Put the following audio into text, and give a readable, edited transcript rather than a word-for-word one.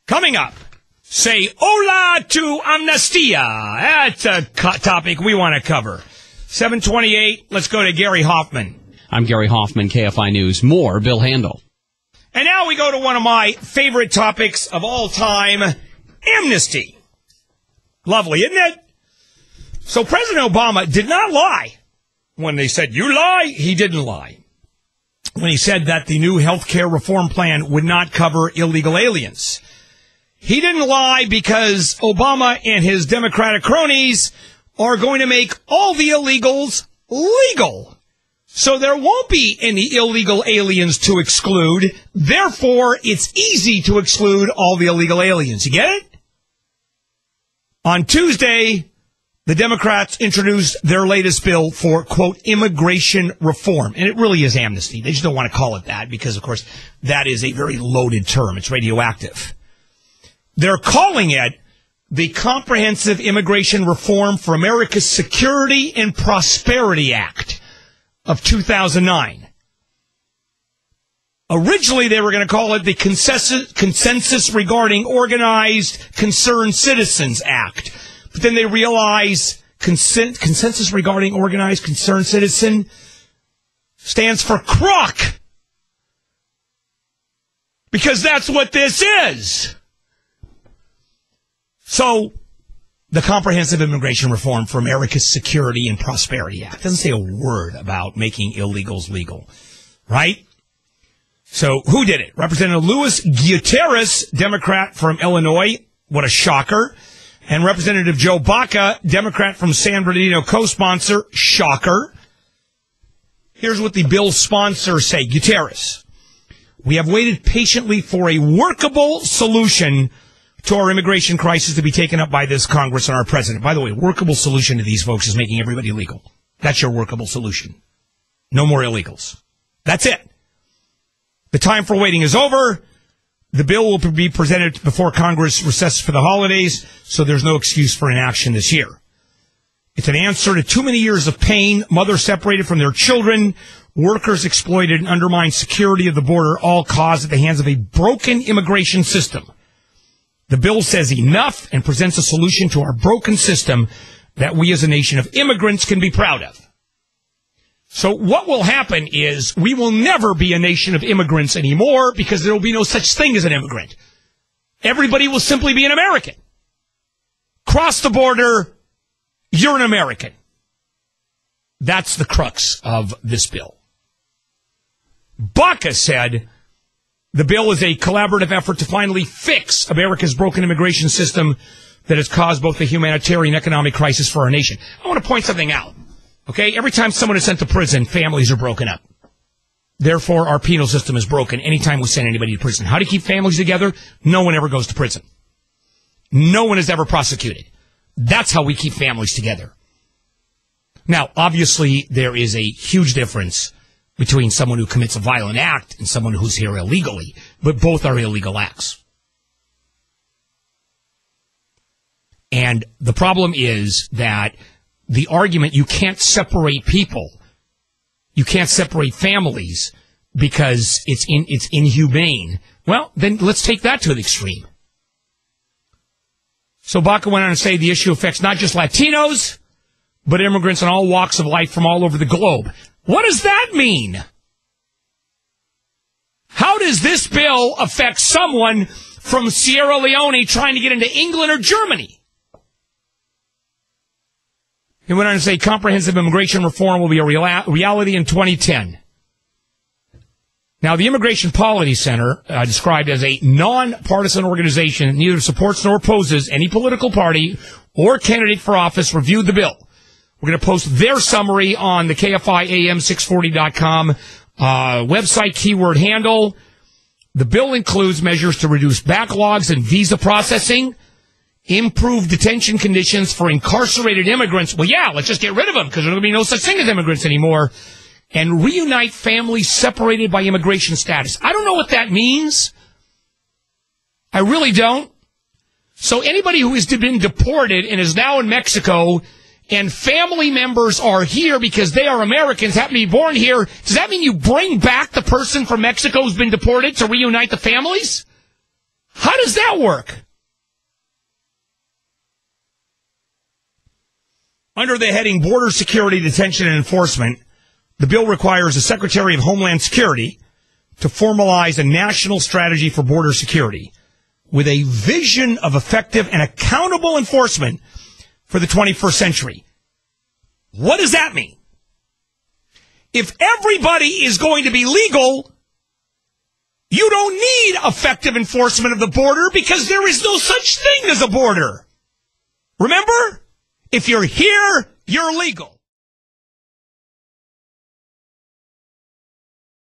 Coming up, say hola to Amnesty. That's a topic we want to cover. 728, let's go to Gary Hoffman. I'm Gary Hoffman, KFI News. More Bill Handel. And now we go to one of my favorite topics of all time, amnesty. Lovely, isn't it? So President Obama did not lie. When they said, you lie, he didn't lie. When he said that the new health care reform plan would not cover illegal aliens. He didn't lie because Obama and his Democratic cronies are going to make all the illegals legal. So there won't be any illegal aliens to exclude. Therefore, it's easy to exclude all the illegal aliens. You get it? On Tuesday, the Democrats introduced their latest bill for, quote, immigration reform. And it really is amnesty. They just don't want to call it that because, of course, that is a very loaded term. It's radioactive. They're calling it the Comprehensive Immigration Reform for America's Security and Prosperity Act of 2009. Originally, they were going to call it the Consensus Regarding Organized Concerned Citizens Act. But then they realized Consensus Regarding Organized Concerned Citizen stands for CROC. Because that's what this is. So, the Comprehensive Immigration Reform for America's Security and Prosperity Act doesn't say a word about making illegals legal, right? So, who did it? Representative Luis Gutierrez, Democrat from Illinois. What a shocker. And Representative Joe Baca, Democrat from San Bernardino, co-sponsor. Shocker. Here's what the bill's sponsors say. Gutierrez, we have waited patiently for a workable solution to our immigration crisis to be taken up by this Congress and our president. By the way, workable solution to these folks is making everybody legal. That's your workable solution. No more illegals. That's it. The time for waiting is over. The bill will be presented before Congress recesses for the holidays, so there's no excuse for inaction this year. It's an answer to too many years of pain, mothers separated from their children, workers exploited and undermined security of the border, all caused at the hands of a broken immigration system. The bill says enough and presents a solution to our broken system that we as a nation of immigrants can be proud of. So what will happen is we will never be a nation of immigrants anymore because there will be no such thing as an immigrant. Everybody will simply be an American. Cross the border, you're an American. That's the crux of this bill. Baca said the bill is a collaborative effort to finally fix America's broken immigration system that has caused both the humanitarian and economic crisis for our nation. I want to point something out. Okay, every time someone is sent to prison, families are broken up. Therefore, our penal system is broken anytime we send anybody to prison. How to keep families together? No one ever goes to prison. No one is ever prosecuted. That's how we keep families together. Now, obviously, there is a huge difference between someone who commits a violent act and someone who's here illegally, but both are illegal acts. And the problem is that the argument, you can't separate people, you can't separate families because it's inhumane. Well, then let's take that to the extreme. So Baca went on to say the issue affects not just Latinos, but immigrants in all walks of life from all over the globe. What does that mean? How does this bill affect someone from Sierra Leone trying to get into England or Germany? He went on to say comprehensive immigration reform will be a reality in 2010. Now, the Immigration Policy Center, described as a non-partisan organization that neither supports nor opposes any political party or candidate for office, reviewed the bill. We're going to post their summary on the KFIAM640.com website, keyword Handel. The bill includes measures to reduce backlogs in visa processing, improve detention conditions for incarcerated immigrants. Well, yeah, let's just get rid of them because there's going to be no such thing as immigrants anymore. And reunite families separated by immigration status. I don't know what that means. I really don't. So anybody who has been deported and is now in Mexico and family members are here because they are Americans, happen to be born here, does that mean you bring back the person from Mexico who's been deported to reunite the families? How does that work? Under the heading Border Security, Detention, and Enforcement, the bill requires the Secretary of Homeland Security to formalize a national strategy for border security with a vision of effective and accountable enforcement for the 21st century. What does that mean? If everybody is going to be legal, you don't need effective enforcement of the border because there is no such thing as a border. Remember? If you're here, you're legal.